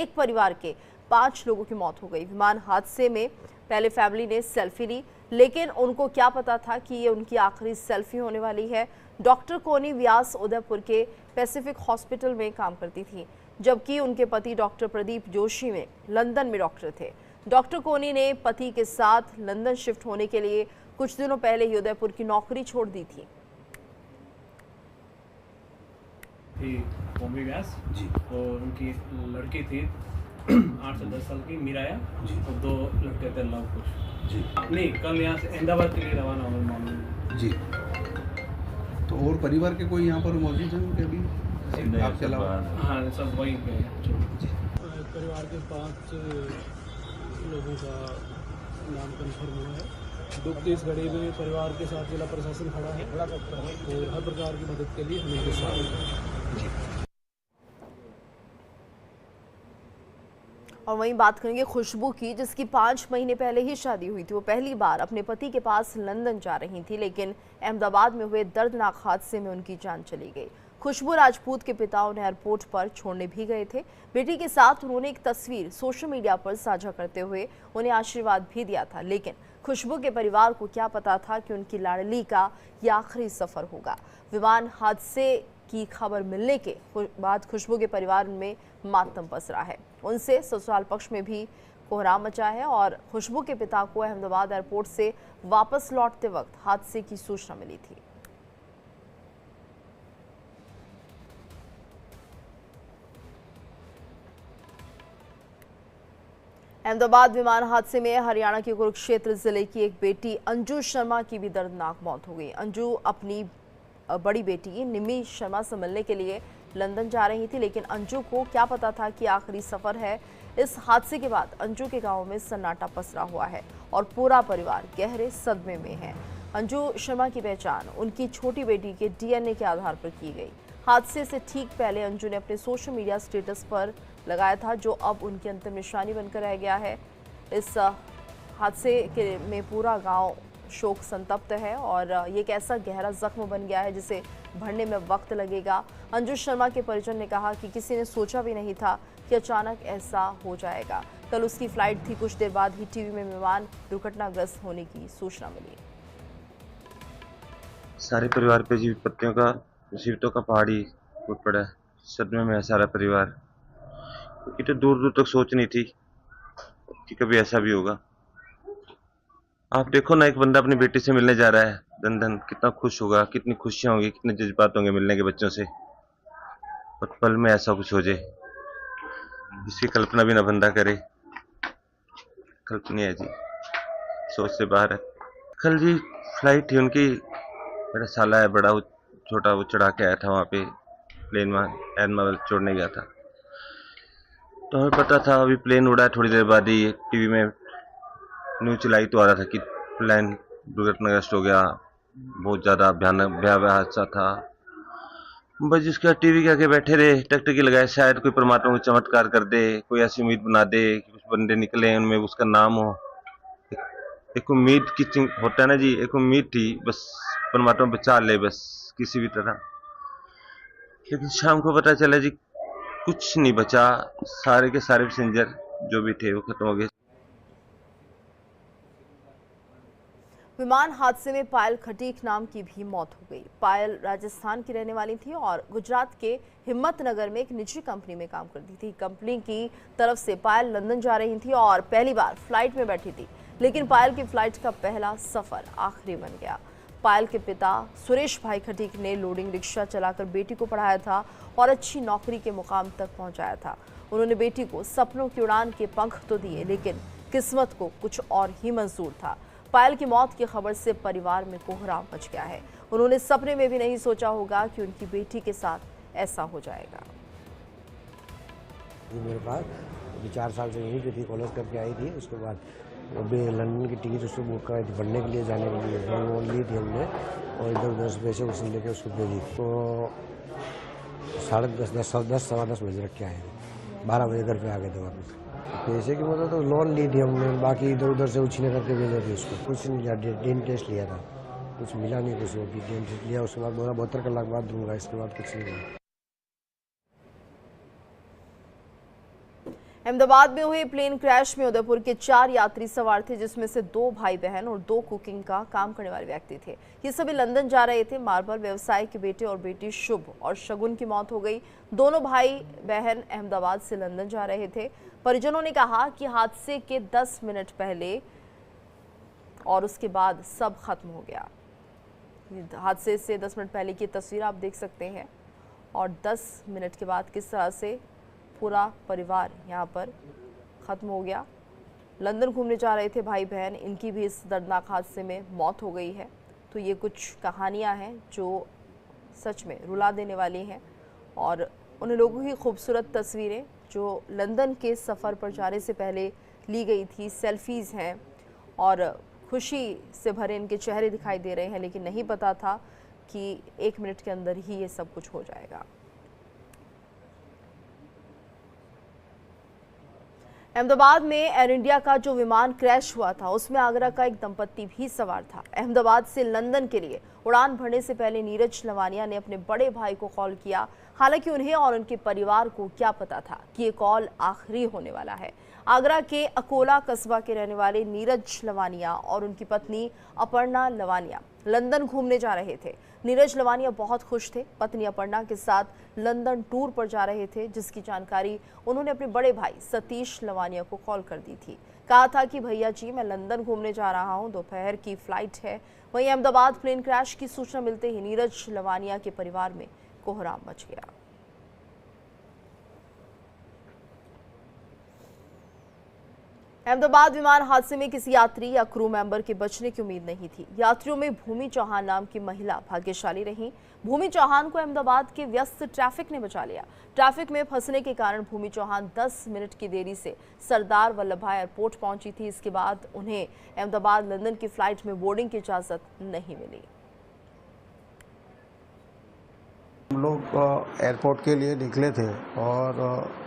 एक परिवार के 5 लोगों की मौत हो गई। विमान हादसे में पहले फैमिली ने सेल्फी ली, लेकिन उनको क्या पता था कि ये उनकी आखिरी सेल्फी होने वाली है। डॉक्टर कोनी व्यास उदयपुर के पैसिफिक हॉस्पिटल में काम करती थी, जबकि उनके पति डॉक्टर प्रदीप जोशी में लंदन में डॉक्टर थे। डॉक्टर कोनी ने पति के साथ लंदन शिफ्ट होने के लिए कुछ दिनों पहले ही उदयपुर की नौकरी छोड़ दी थी। कोमी व्यास जी और उनकी लड़की थी 8 से 10 साल की मीराया जी और 2 लड़के थे लव कुश। जी नहीं, कल यहाँ से अहमदाबाद के लिए रवाना हुए मामले। जी। तो और परिवार के कोई यहाँ पर मौजूद हैं उनके अभी आपके अलावा? हाँ, सब वहीं पे हैं। परिवार के 5 लोगों का नाम कंफर्म हुआ है। दुख की इस घड़ी में परिवार के साथ जिला प्रशासन खड़ा है और हर प्रकार की मदद के लिए हम इनके साथ हैं। और वहीं बात करेंगे खुशबू की, जिसकी 5 महीने पहले ही शादी हुई थी। वो पहली बार अपने पति के पास लंदन जा रही थी, लेकिन अहमदाबाद में हुए दर्दनाक हादसे में उनकी जान चली गई। खुशबू राजपूत के पिता उन्हें एयरपोर्ट पर छोड़ने भी गए थे। बेटी के साथ उन्होंने एक तस्वीर सोशल मीडिया पर साझा करते हुए उन्हें आशीर्वाद भी दिया था, लेकिन खुशबू के परिवार को क्या पता था कि उनकी लाडली का यह आखिरी सफर होगा। विमान हादसे की खबर मिलने के बाद खुशबू के परिवार में मातम पसरा है। उनसे ससुराल पक्ष में भी कोहराम मचा है और खुशबू के पिता को अहमदाबाद एयरपोर्ट से वापस लौटते वक्त हादसे की सूचना मिली थी। अहमदाबाद विमान हादसे में हरियाणा के कुरुक्षेत्र जिले की एक बेटी अंजू शर्मा की भी दर्दनाक मौत हो गई। अंजू अपनी बड़ी बेटी निमी शर्मा से मिलने के लिए लंदन जा रही थी, लेकिन अंजू को क्या पता था कि आखिरी सफर है। इस हादसे के बाद अंजू के गांव में सन्नाटा पसरा हुआ है और पूरा परिवार गहरे सदमे में है। अंजू शर्मा की पहचान उनकी छोटी बेटी के डीएनए के आधार पर की गई। हादसे से ठीक पहले अंजू ने अपने सोशल मीडिया स्टेटस पर लगाया था, जो अब उनकी अंतिम निशानी बनकर रह गया है। इस हादसे में पूरा गांव शोक संतप्त है और ये एक ऐसा गहरा जख्म बन गया है जिसे भरने में वक्त लगेगा। अंजू शर्मा के परिजन ने कहा कि किसी ने सोचा भी नहीं था कि अचानक ऐसा हो जाएगा। कल उसकी फ्लाइट थी, कुछ देर बाद ही टीवी में विमान दुर्घटनाग्रस्त होने की सूचना मिली। सारे परिवार पे विपत्तियों का मुसीबतों का पहाड़ी टूट पड़ा है। सदमे में है सारा परिवार, क्योंकि तो दूर दूर तक सोच नहीं थी कि कभी ऐसा भी होगा। आप देखो ना, एक बंदा अपनी बेटी से मिलने जा रहा है लंदन, कितना खुश होगा, कितनी खुशियां होंगी, कितने जज्बात होंगे मिलने के बच्चों से, और पल में ऐसा कुछ हो जाए, इसकी कल्पना भी ना बंदा करे। कल्पनीय है जी, सोच से बाहर है। कल जी फ्लाइट थी उनकी, मेरा साला है बड़ा, वो छोटा, वो चढ़ा के आया था वहाँ पे प्लेन में, एयरमावल छोड़ने गया था। तो हमें पता था अभी प्लेन उड़ा है, थोड़ी देर बाद ही टीवी में न्यूज चलाई तो आ रहा था कि प्लेन दुर्घटनाग्रस्त हो गया, बहुत ज़्यादा भयावह हादसा था। बस जिसका टीवी के आगे बैठे रहे, टकटकी लगाए, शायद कोई परमात्मा को चमत्कार कर दे, कोई ऐसी उम्मीद बना दे कि कुछ बंदे निकले उनमें उसका नाम हो। एक उम्मीद की होता है ना जी, एक उम्मीद थी, बस परमात्मा बचा ले बस किसी भी तरह। लेकिन शाम को पता चला जी कुछ नहीं बचा, सारे के सारे पैसेंजर जो भी थे वो खत्म हो गए। विमान हादसे में पायल खटीक नाम की भी मौत हो गई। पायल राजस्थान की रहने वाली थी और गुजरात के हिम्मतनगर में एक निजी कंपनी में काम करती थी। कंपनी की तरफ से पायल लंदन जा रही थी और पहली बार फ्लाइट में बैठी थी, लेकिन पायल की फ्लाइट का पहला सफर आखिरी बन गया। पायल के पिता सुरेश भाई खटीक ने लोडिंग रिक्शा चलाकर बेटी को पढ़ाया था और अच्छी नौकरी के मुकाम तक पहुंचाया था। उन्होंने बेटी को सपनों की उड़ान के पंख तो दिए, लेकिन किस्मत को कुछ और ही मंजूर था। पायल की मौत की खबर से परिवार में कोहराम मच गया है। उन्होंने सपने में भी नहीं सोचा होगा कि उनकी बेटी के साथ ऐसा हो जाएगा। मेरे पास अभी 4 साल से यहीं पे थी, कॉलेज करके आई थी। उसके बाद अभी लंदन की टिकट उसको बुक कराई थी पढ़ने के लिए जाने के लिए, वो ली थी हमने और इधर 10 पैसे उसने लेके उसको दे दी। तो 10:30 सवा 10 बजे रख के आए, 12 बजे घर पे आ गए थे वापस। पैसे की मतलब तो लोन ली थी हमने, बाकी इधर उधर से उछीने करके भेजे थे उसको। कुछ नहीं लिया, डीएनए टेस्ट लिया था, कुछ मिला नहीं, कुछ डीएनए टेस्ट लिया। उसके बाद बोला 72 लाख बाद दूंगा, इसके बाद कुछ नहीं मिला। अहमदाबाद में हुए प्लेन क्रैश में उदयपुर के 4 यात्री सवार थे, जिसमें से 2 भाई बहन और 2 कुकिंग का काम करने वाले व्यक्ति थे। ये सभी लंदन जा रहे थे। मार्बल व्यवसाय के बेटे और बेटी शुभ और शगुन की मौत हो गई। दोनों भाई बहन अहमदाबाद से लंदन जा रहे थे। परिजनों ने कहा कि हादसे के 10 मिनट पहले और उसके बाद सब खत्म हो गया। हादसे से 10 मिनट पहले की तस्वीर आप देख सकते हैं और 10 मिनट के बाद किस तरह से पूरा परिवार यहाँ पर ख़त्म हो गया। लंदन घूमने जा रहे थे भाई बहन, इनकी भी इस दर्दनाक हादसे में मौत हो गई है। तो ये कुछ कहानियाँ हैं जो सच में रुला देने वाली हैं और उन लोगों की खूबसूरत तस्वीरें जो लंदन के सफ़र पर जाने से पहले ली गई थी, सेल्फीज़ हैं और खुशी से भरे इनके चेहरे दिखाई दे रहे हैं, लेकिन नहीं पता था कि 1 मिनट के अंदर ही ये सब कुछ हो जाएगा। अहमदाबाद में एयर इंडिया का जो विमान क्रैश हुआ था उसमें आगरा का एक दंपत्ति भी सवार था। अहमदाबाद से लंदन के लिए उड़ान भरने से पहले नीरज लवानिया ने अपने बड़े भाई को कॉल किया। हालांकि उन्हें और उनके परिवार को क्या पता था कि ये कॉल आखिरी होने वाला है। आगरा के अकोला कस्बा के रहने वाले नीरज लवानिया और उनकी पत्नी अपर्णा लवानिया लंदन घूमने जा रहे थे। नीरज लवानिया बहुत खुश थे। पत्नी अपर्णा के साथ लंदन टूर पर जा रहे थे, जिसकी जानकारी उन्होंने अपने बड़े भाई सतीश लवानिया को कॉल कर दी थी। कहा था कि भैया जी, मैं लंदन घूमने जा रहा हूं, दोपहर की फ्लाइट है। वहीं अहमदाबाद प्लेन क्रैश की सूचना मिलते ही नीरज लवानिया के परिवार में कोहराम मच गया। अहमदाबाद विमान हादसे में किसी यात्री या क्रू मेंबर के बचने की उम्मीद नहीं थी। यात्रियों में भूमि चौहान नाम की महिला भाग्यशाली रही। भूमि चौहान को अहमदाबाद के व्यस्त ट्रैफिक ने बचा लिया। ट्रैफिक में फंसने के कारण भूमि चौहान 10 मिनट की देरी से सरदार वल्लभ भाई एयरपोर्ट पहुंची थी। इसके बाद उन्हें अहमदाबाद लंदन की फ्लाइट में बोर्डिंग की इजाजत नहीं मिली। हम लोग एयरपोर्ट के लिए निकले थे और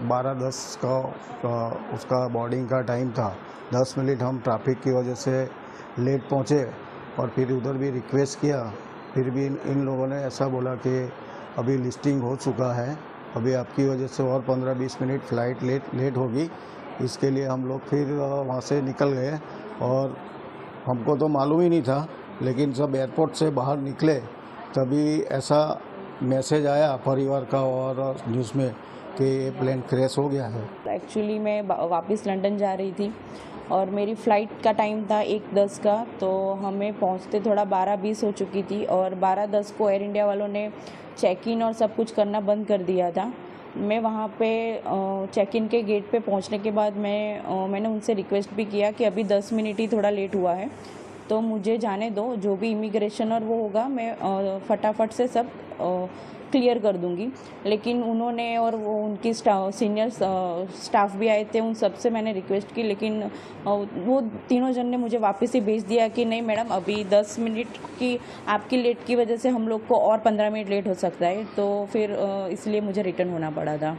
12:10 का उसका बोर्डिंग का टाइम था। 10 मिनट हम ट्रैफिक की वजह से लेट पहुँचे और फिर उधर भी रिक्वेस्ट किया। फिर भी इन लोगों ने ऐसा बोला कि अभी लिस्टिंग हो चुका है, अभी आपकी वजह से और 15-20 मिनट फ्लाइट लेट होगी। इसके लिए हम लोग फिर वहाँ से निकल गए और हमको तो मालूम ही नहीं था, लेकिन जब एयरपोर्ट से बाहर निकले तभी ऐसा मैसेज आया परिवार का और न्यूज़ में कि ये प्लेन क्रैश हो गया है। एक्चुअली मैं वापस लंदन जा रही थी और मेरी फ़्लाइट का टाइम था 1:10 का, तो हमें पहुंचते थोड़ा 12:20 हो चुकी थी और 12:10 को एयर इंडिया वालों ने चेक इन और सब कुछ करना बंद कर दिया था। मैं वहाँ पे चेक इन के गेट पे पहुँचने के बाद मैंने उनसे रिक्वेस्ट भी किया कि अभी 10 मिनट ही थोड़ा लेट हुआ है तो मुझे जाने दो, जो भी इमिग्रेशन और वो होगा मैं फटाफट से सब क्लियर कर दूंगी। लेकिन उन्होंने और वो उनकी सीनियर स्टाफ भी आए थे, उन सब से मैंने रिक्वेस्ट की, लेकिन वो तीनों जन ने मुझे वापस ही भेज दिया कि नहीं मैडम, अभी 10 मिनट की आपकी लेट की वजह से हम लोग को और 15 मिनट लेट हो सकता है। तो फिर इसलिए मुझे रिटर्न होना पड़ा था।